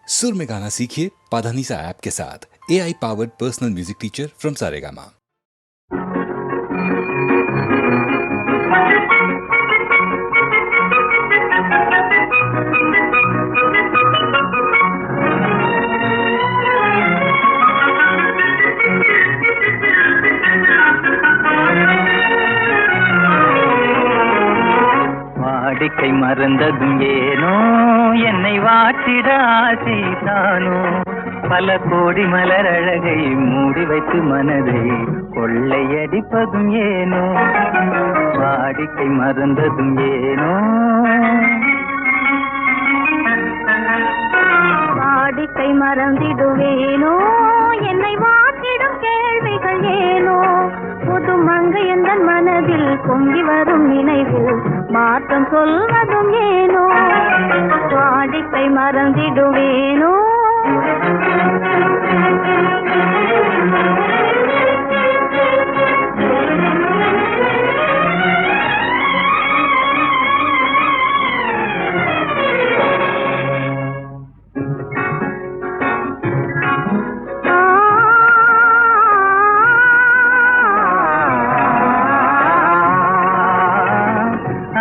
सुर में गाना सीखिए पाधानीसा ऐप के साथ। AI powered personal music teacher from Saregama. வாடிக்கை மறந்ததும் ஏனோ என்னை வாட்டிட ஆசைதானோ பல கோடி மலர் அழகை மூடி வைத்து மனதை கொள்ளையடிப்பதும் ஏனோ வாடிக்கை மறந்ததும் ஏனோ வாடிக்கை மறந்திடுவேனோ என்னை வாட்டிடும் கேள்விகள் ஏனோ புது மங்கை என்ற மனதில் பொங்கி வரும் நினைவில் மாற்றம் சொல்வதும் ஏனோ வாடிக்கை மறந்திடுவேனோ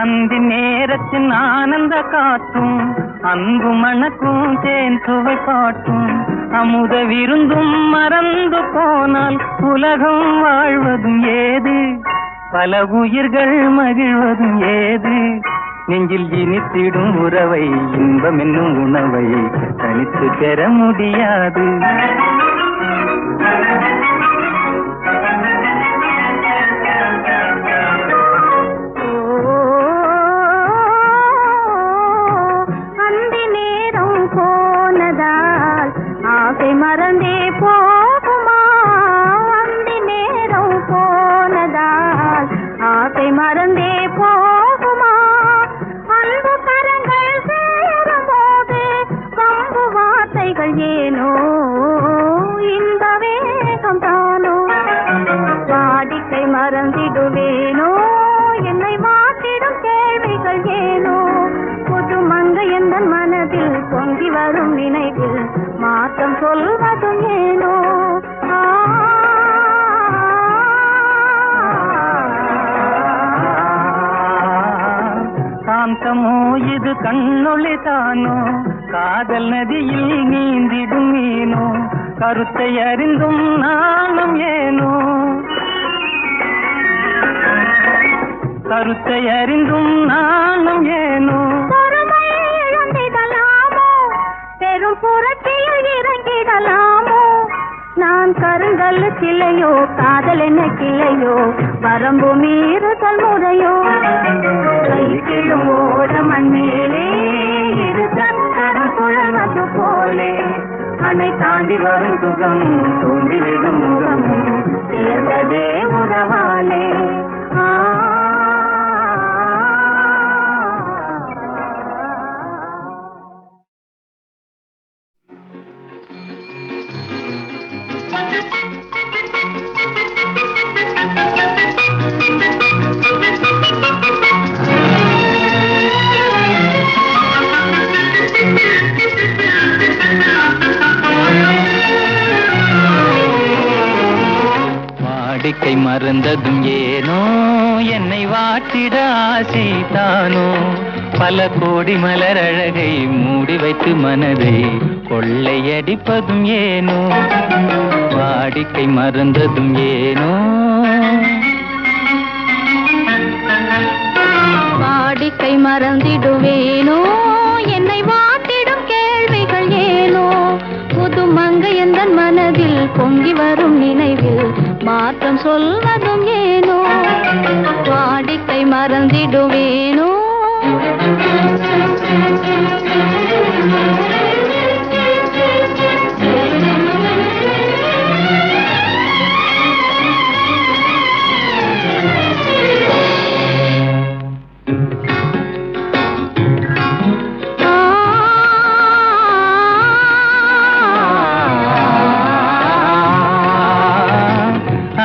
அந்தி நேரத்தின் ஆனந்த காற்றும் அன்பு மணக்கும் தேன் சுவை பாட்டும் அமுத விருந்தும் மறந்து போனால் உலகம் வாழ்வதும் ஏது பல உயிர்கள் மகிழ்வதும் ஏது நெஞ்சில் இனித்திடும் உறவை இன்பம் என்னும் உணவை தனித்து பெற முடியாது மறந்தே போகுமா அந்தி நேரம் போனதால் ஆசை மறந்தே போகுமா அன்பு கரங்கள் சேரும் போது கம்பு வார்த்தைகள் ஏனோ இந்த வேகம் தானோ வாடிக்கை மறந்திடுவேனோ என்னை வாட்டிடும் கேள்விகள் ஏனோ புது மங்கை என்ற மனதில் பொங்கி வரும் நினைவில் மாற்றம் சொல்வதும் ஏனோ காந்தமோ இது கண்ணொளி தானோ காதல் நதியில் நீந்திடும் மீனோ கருத்தை அறிந்தும் நானும் ஏனோ கருத்தை அறிந்தும் நானும் ஏனோ பெரும் புரட்சியில் இறங்கிடலாமோ நான் கருங்கல் கிளையோ காதல் என்ன கிளையோ வரம்பு மீறுதல் முறையோ கைக்கிழும் ஓட மண்மேலே இரு சக்கரம் சுழல்வது போலே அணை தாண்டி வரும் சுகம் தோண்டி விடும் முகம் சேர்ந்ததே உறவாலே வாடிக்கை மறந்ததும் ஏனோ என்னை வாட்டிட ஆசைதானோ பல கோடி மலர் அழகை மூடி வைத்து மனதை கொள்ளையடிப்பதும் ஏனோ வாடிக்கை மறந்ததும் ஏனோ வாடிக்கை மறந்திடுவேனோ என்னை வாட்டிடும் கேள்விகள் ஏனோ புது மங்கை என்ற மனதில் பொங்கி வரும் நினைவில் மாற்றம் சொல்வதும் ஏனோ வாடிக்கை மறந்திடுவேனோ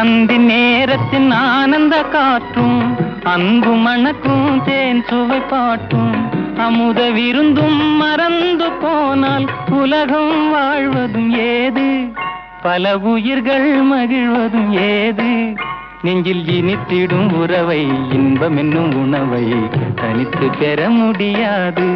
அந்தி நேரத்தின் ஆனந்த காற்றும் அன்பு மணக்கும் தேன் சுவை பாட்டும் அமுத விருந்தும் மறந்து போனால் உலகம் வாழ்வதும் ஏது, பல உயிர்கள் மகிழ்வதும் ஏது. நெஞ்சில் இனித்திடும் உறவை, இன்பம் என்னும் உணவை தனித்து பெற முடியாது.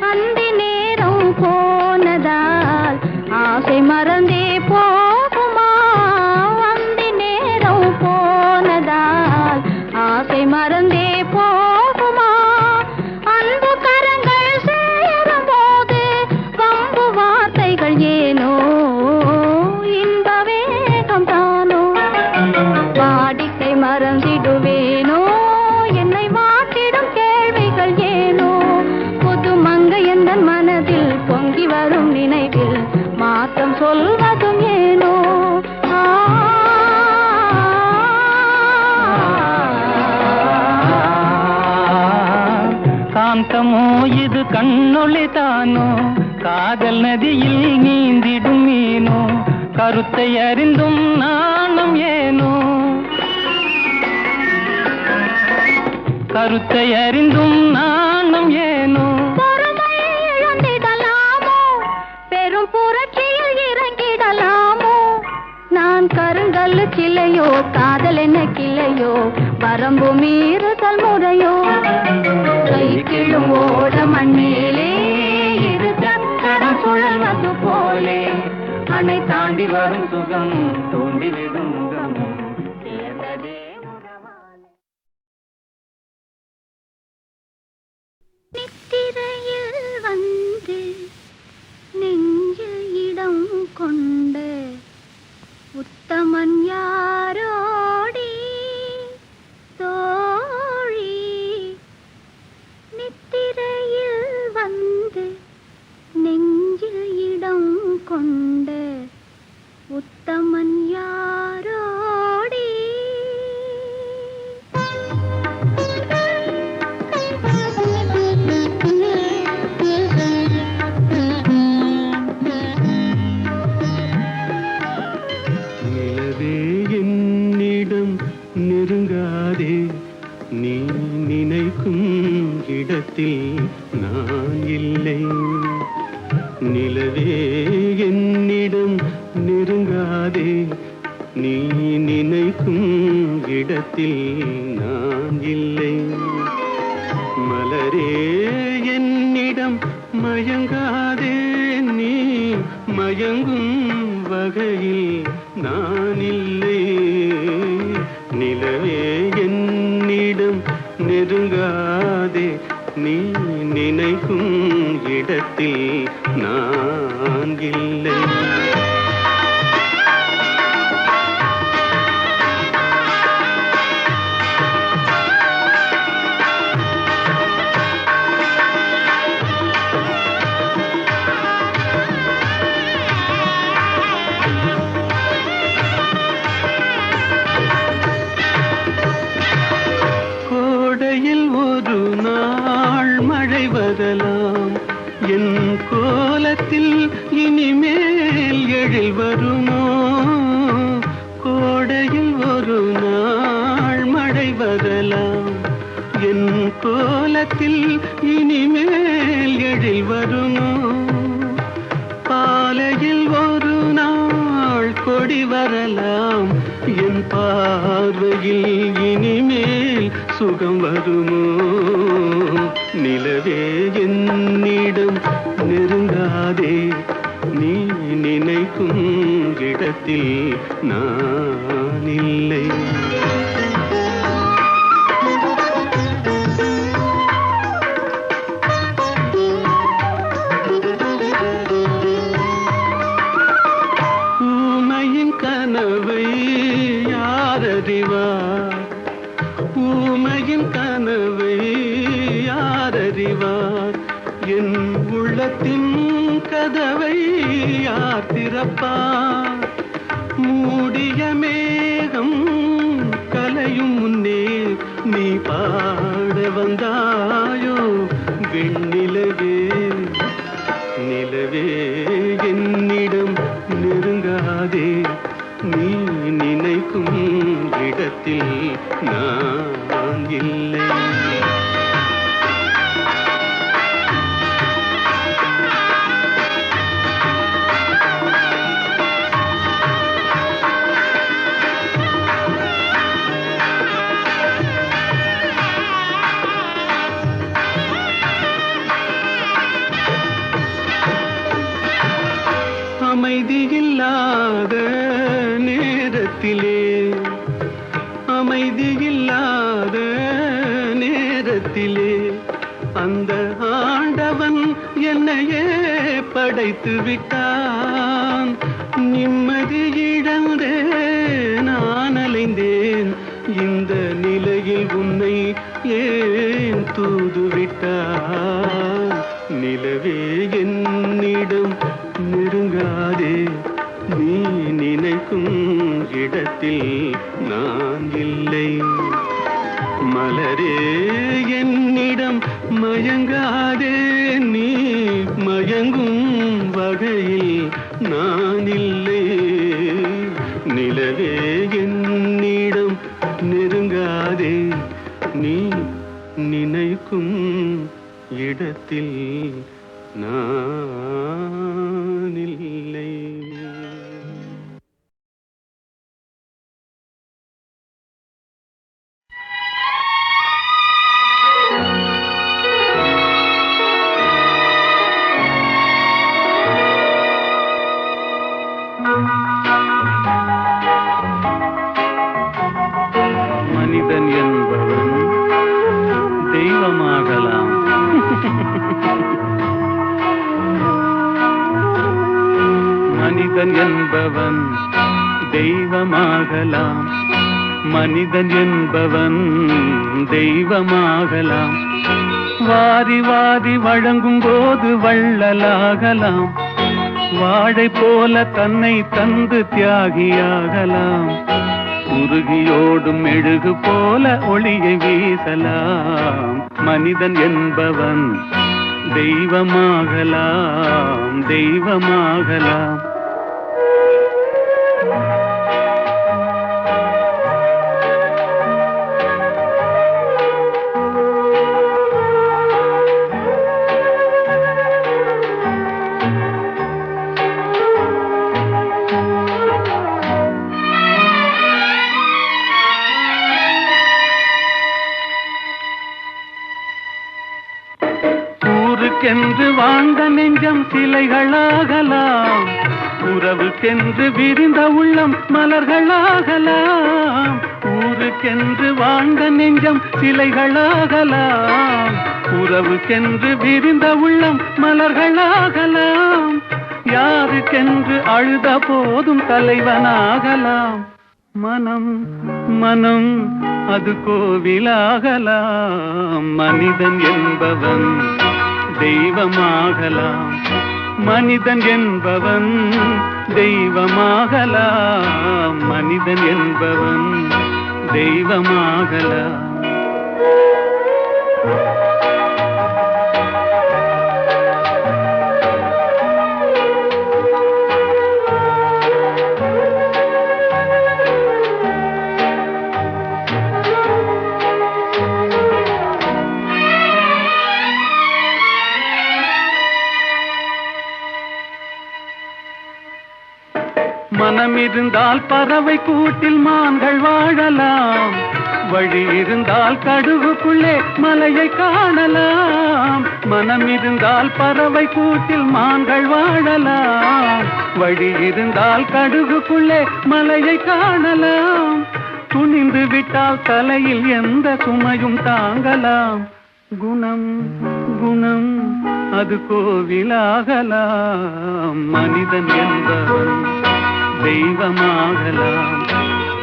அந்தி நேரம் போனதால் ஆசை மறந்தே போகுமா? அந்தி நேரம் போனதால் ஆசை மறந்தே போகுமா? அன்பு கரங்கள் சேரும் போது வம்பு வார்த்தைகள் ஏனோ, இன்ப வேகம் தானோ. வாடிக்கை மறந்திடுவேனோ, என்னை வாட்டிடும் கேள்விகள் ஏனோ. புது மங்கை எந்தன் மனதில் பொங்கி வரும் நினைவில் மாற்றம் சொல்வதும் ஏனோ. காந்தமோ இது கண்ணொளி தானோ, காதல் நதியில் நீந்திடும் மீனோ. கருத்தை அறிந்தும் நாணம் ஏனோ, கருத்தை அறிந்தும் நாணம் ஏனோ. பொறுமை இழந்திடலாமோ, பெரும் புரட்சியில் இறங்கிடலாமோ. நான் கருங்கல்லு கிளையோ, காதல் என்ன கிளையோ, வரம்பு மீறுதல் முறையோ. கைக்கிழும் ஓட மண்ணிலே இரு சக்கரம் சுழல்வது போலே, அணை தாண்டி வரும் சுகம் தோண்டிவிடும் முகம் சேர்ந்ததே உறவாலே. நித்திரையில் வந்து நெஞ்சில் இடம் கொண்டு உத்தமன் யாரோடி தோழி? நித்திரையில் வந்து நெஞ்சில் இடம் கொண்டு உத்தமன் யாரோடி? நிலவே என்னிடம் நெருங்காதே, நீ நினைக்கும் இடத்தில் நான் இல்லை. நிலவே என்னிடம் நெருங்காதே, நீ நினைக்கும் இடத்தில் நான் இல்லை. மலரே என்னிடம் மயங்காதே, நீ மயங்கும் வகையில் நான் இல்லை. நிலவே என்னிடம் நெருங்காதே, நீ நினைக்கும் இடத்தில் நான் இல்லை. கோடையில் ஒரு நாள் மழை வரலாம், என் கோலத்தில் இனிமேல் எழில் வருமோ? கோடையில் ஒரு நாள் மழை வரலாம், என் கோலத்தில் இனிமேல் எழில் வருமோ? பாலையில் ஒரு நாள் கொடி வரலாம், என் பார்வையில் இனிமேல் சுகம் வருமோ? நிலவே என்னிடம் நெருங்காதே, நீ நினைக்கும் இடத்தில் நான் இல்லை. ஊமையின் கனவை யாரறிவார், ஊமையின் கனவை யாரறிவார்? என் உள்ளத்தின் கதவை யார் திறப்பார்? மூடிய மேகம் கலையும் முன்னே நீ பாட வந்தாயோ வெண்ணிலவே? நிலவே என்னிடம் நெருங்காதே, நீ இடத்தில் நான் இல்லை. அமைதியில்லாத நேரத்திலே, அமைதியில்லாத நேரத்திலே அந்த ஆண்டவன் என்னையே படைத்து விட்டான். நிம்மதி இழந்தே நான் அலைந்தேன், இந்த நிலையில் உன்னை ஏன் தூதுவிட்டான்? நிலவே என்னிடம் நெருங்காதே, நீ நினைக்கும் இடத்தில் நான் இல்லை. மலரே என்னிடம் மயங்காதே, நீ மயங்கும் வகையில் நான் இல்லை. நிலவே என்னிடம் நெருங்காதே, நீ நினைக்கும் இடத்தில் நான் இல்லை. மனிதன் என்பவன் தெய்வமாகலாம். மனிதன் என்பவன் தெய்வமாகலாம், மனிதன் என்பவன் தெய்வமாகலாம். வாரி வாரி வழங்கும் போது வள்ளலாகலாம், வாழை போல தன்னை தந்து தியாகியாகலாம். உருகியோடும் மெழுகு போல ஒளியை வீசலாம். மனிதன் என்பவன் தெய்வமாகலாம், தெய்வமாகலாம். ஊருக்கென்று வாழ்ந்த நெஞ்சம் சிலைகளாகலாம், உறவுக்கென்று விரிந்த உள்ளம் மலர்களாகலாம். ஊருக்கென்று வாழ்ந்த நெஞ்சம் சிலைகளாகலாம், உறவுக்கென்று விரிந்த உள்ளம் மலர்களாகலாம். யாருக்கென்று அழுத போதும் தலைவனாகலாம். மனம் மனம் அது கோவிலாகலாம். மனிதன் என்பவன் தெய்வமாகலாம், மனிதன் என்பவன் தெய்வமாகலாம், மனிதன் என்பவன் தெய்வமாகலாம். மனம் இருந்தால் பறவை கூட்டில் மான்கள் வாழலாம், வழி இருந்தால் கடுகுக்குள்ளே மலையை காணலாம். மனம் இருந்தால் பறவை கூட்டில் மான்கள் வாழலாம், வழி இருந்தால் கடுகுக்குள்ளே மலையை காணலாம். துணிந்து விட்டால் தலையில் எந்த சுமையும் தாங்கலாம். குணம் குணம் அது கோவிலாகலாம். மனிதன் என்பவன் தெய்வமாகலாம்,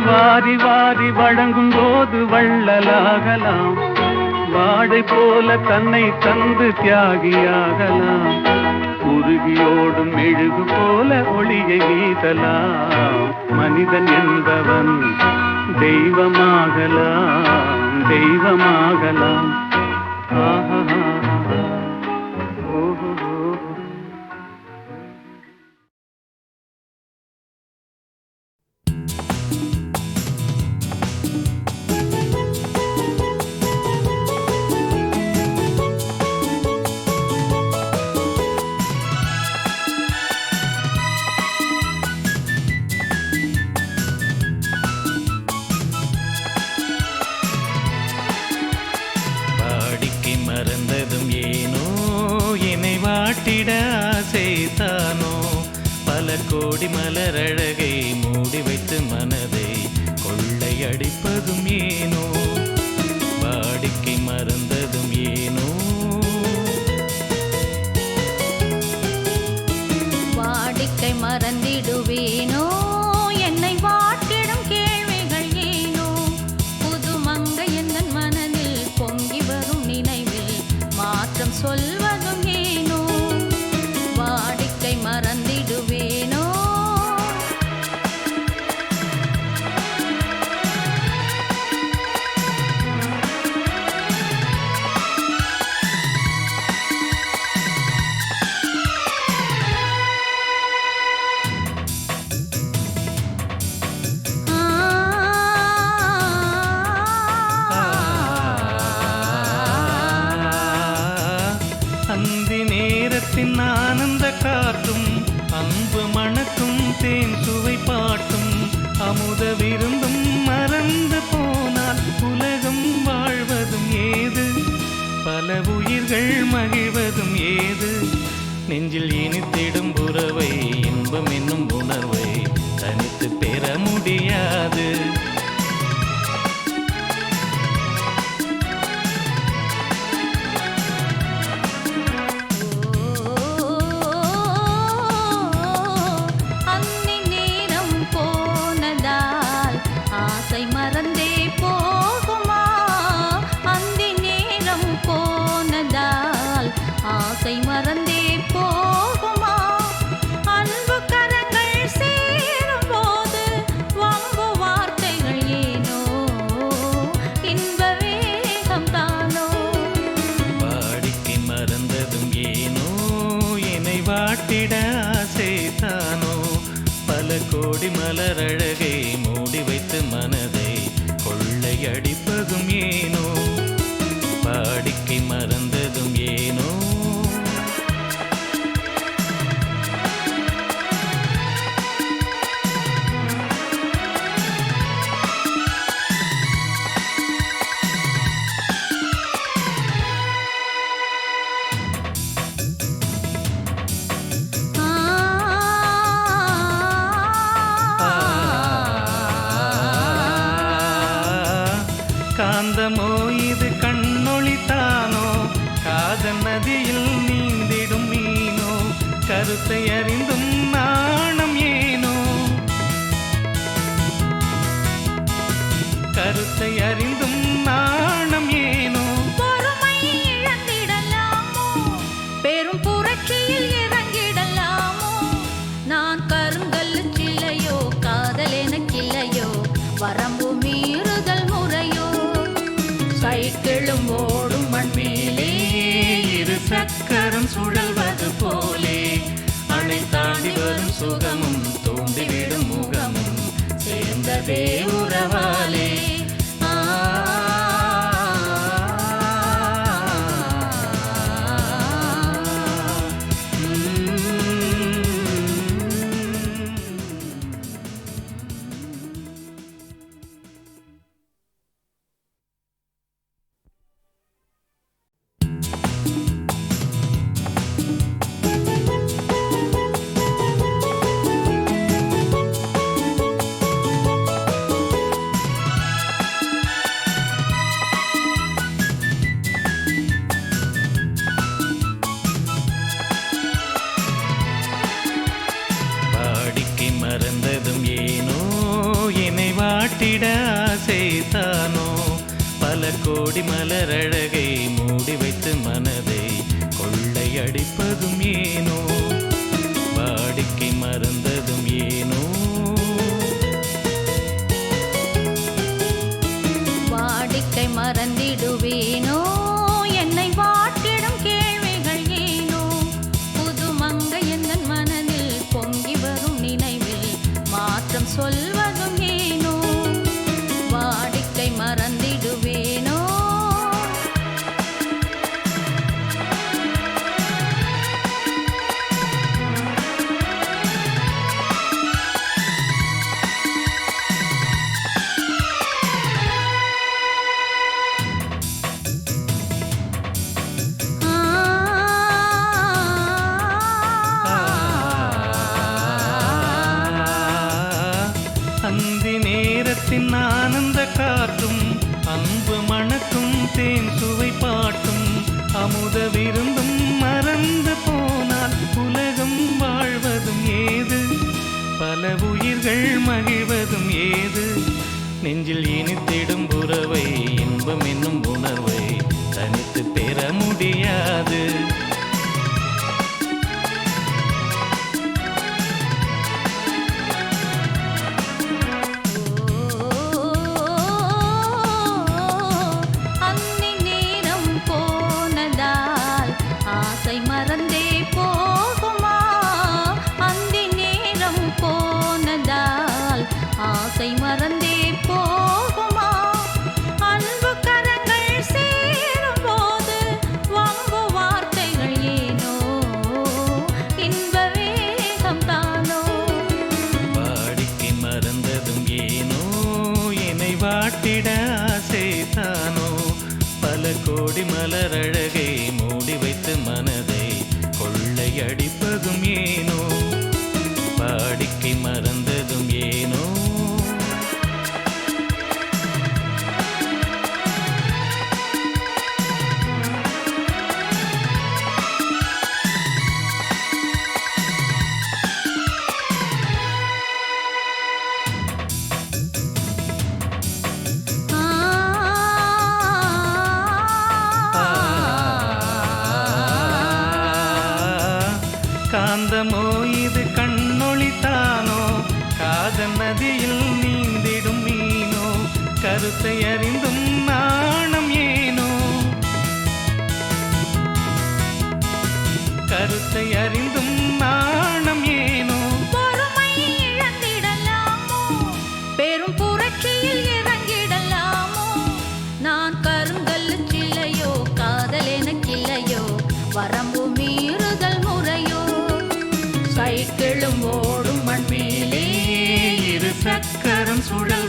வாரி வாரி வழங்கும் போது வள்ளலாகலாம். வாழை போல தன்னை தந்து தியாகியாகலாம். உருகியோடும் மெழுகு போல ஒளியை வீசலாம். மனிதன் என்பவன் தெய்வமாகலாம், தெய்வமாகலாம். ஆஹா ஓஹோ. கோடி மலரழகை மூடி வைத்து மனதை கொள்ளையடிப்பதும் ஏனோ வாடிக்கை மறந்ததும் ஏனோ வாடிக்கை மறந்திடுவேனோ என்னை வாட்டிடும் கேள்விகள் ஏனோ புது மங்கை எந்தன் மனதில் பொங்கி வரும் நினைவில் மாற்றம் சொல்வதும் ஏனோ வாடிக்கை மறந்திடுவேனோ அந்தி நேரத்தின் ஆனந்த காற்றும் அன்பு மணக்கும் தேன் சுவை பாட்டும் அமுத விருந்தும் மறந்து போனால் உலகம் வாழ்வதும் ஏது பல உயிர்கள் மகிழ்வதும் ஏது நெஞ்சில் இனித்திடும் உறவை இன்பம் என்னும் உணர்வை தனித்து பெற முடியாது ஆசை மறந்தே போகுமா அந்தி நேரம் போனதால் ஆசை மறந்தே போகுமா அன்பு கரங்கள் சேரும் போது வம்பு வார்த்தைகள் ஏனோ இன்ப வேகம் தானோ வாடிக்கை மறந்ததும் ஏனோ என்னை வாட்டிட ஆசை தானோ பல கோடி மலரழகை மூடி வைத்து மனதை கொள்ளையடிப்பதும் ஏனோ வாடிக்கை மறந்ததும் ஏனோ காந்தமோ இது கண்ணொளித்தானோ காதல் நதியில் நீந்திடும் மீனோ கருத்தை அறிந்தும் நாணம் ஏனோ கருத்தை அறிந்தும் நாணம் ஏனோ பொறுமை இழந்திடலாமோ பெரும் புரட்சியில் இறங்கிடலாமோ நான் கருங்கல்லு சிலையோ காதல் எனக்கில்லையோ வரம்பு மீறுதல் முறையோ சைக்கிளும் ஓடும் மண் மேலே இரு சக்கரம் சுழல்வது போலே அணை தாண்டி வரும் சுகமும் தூண்டிவிடும் முகமும் சேர்ந்ததே உறவாலே மறந்ததும் ஏனோ என்னை வாட்டிட ஆசை தானோ பல கோடி மலரழகை மூடி வைத்து மனதை கொள்ளையடிப்பதும் ஏனோ வாடிக்கை மறந்ததும் ஏனோ வாடிக்கை மறந்திடுவேனோ என்னை வாட்டிடும் கேள்விகள் ஏனோ புது மங்கை எந்தன் மனதில் பொங்கி வரும் நினைவில் மாற்றம் சொல்வதும் ஏனோ வாடிக்கை மறந்திடுவேனோ நேரத்தின் ஆனந்த காற்றும் அன்பு மணக்கும் தேன் சுவை பாட்டும் அமுத விருந்தும் மறந்து போனால் உலகம் வாழ்வதும் ஏது, பல உயிர்கள் மகிழ்வதும் ஏது. நெஞ்சில் இனித்திடும் உறவை இன்பம் என்னும் உணர்வை தனித்து பெற முடியாது. அந்தி நேரம் போனதால் ஆசை மறந்தே போகுமா? அந்தி நேரம் போனதால் ஆசை மறந்தே போகுமா? அன்பு கரங்கள் சேரும் போது வம்பு வார்த்தைகள் ஏனோ, இன்ப வேகம் தானோ. வாடிக்கை மறந்ததும் ஏனோ, என்னை வாட்டிட ஆசை தானோ. பல கோடி மலரழகை மூடி வைத்து மனதை கொள்ளையடிப்பதும் ஏனோ, வாடிக்கை மறந்ததும் ஏனோ. காந்தமோ இது கண்ணொளித்தானோ, காதல் நதியில் நீந்திடும் மீனோ, கருத்தை அறிந்தும் நாணம் ஏனோ, கருத்தை அறிந்தும் நாணம் ஏனோ. பொறுமை இழந்திடலாமோ, பெரும் புரட்சியில் இறங்கிடலாமோ? நான் கருங்கல்லு சில்லையோ, காதல் எனக்கில்லையோ, வரம்பு மீறுதல் முறையோ? சைக்கிளும் ஓடும் மண் மேலே இரு சக்கரம் சுழல்